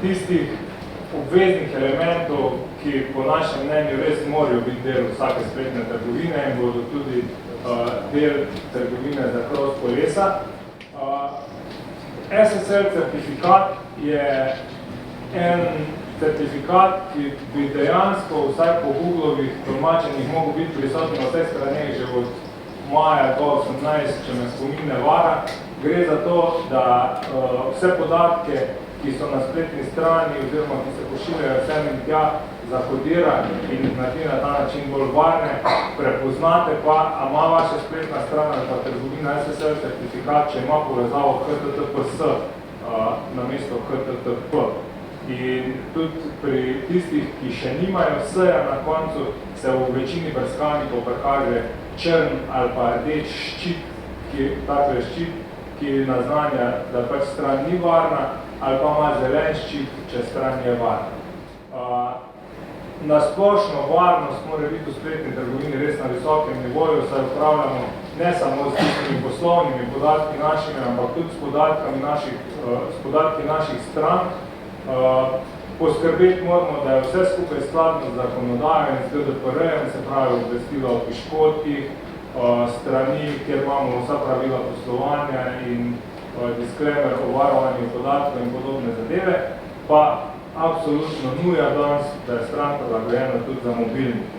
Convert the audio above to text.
tistih obveznih elementov, ki po našem mnenju res morajo biti del vsake spletne trgovine in bodo tudi del trgovine za cross kolesa. SSL certifikat je en certifikat, ki bi dejansko vsaj po Googlovih tolmačenih mogel biti prisotni na vseh straneh že od maja 2018, če me spomin ne vara. Gre za to, da vse podatke, ki so na spletni strani oziroma ki se pošiljajo vsem in tja, zakodira in naredi na ta način bolj varne, prepoznate pa, a ima vaša spletna stran ali pa trgovina SSL certifikat, če ima povezavo HTTPS namesto HTTP. In tudi pri tistih, ki še nimajo vseja na koncu, se v večini brskalnikov prekaže črn ali pa rdeč ščit, ki naznanja, da pač stran ni varna, ali pa ima zelen ščit, če stran je varna. Nasplošno varnost mora biti v spletni trgovini res na visokem nivoju, saj upravljamo ne samo s tistimi poslovnimi podatki našimi, ampak tudi s podatki naših strank. Poskrbeti moramo, da je vse skupaj skladno z zakonodajo in z GDPR-jem, se pravi obvestila o piškotkih, strani, kjer imamo vsa pravila poslovanja in disclaimer o varovanju podatkov in podobne zadeve, pa absolutno nuja danes, da je stran prilagojena tudi za mobilnike.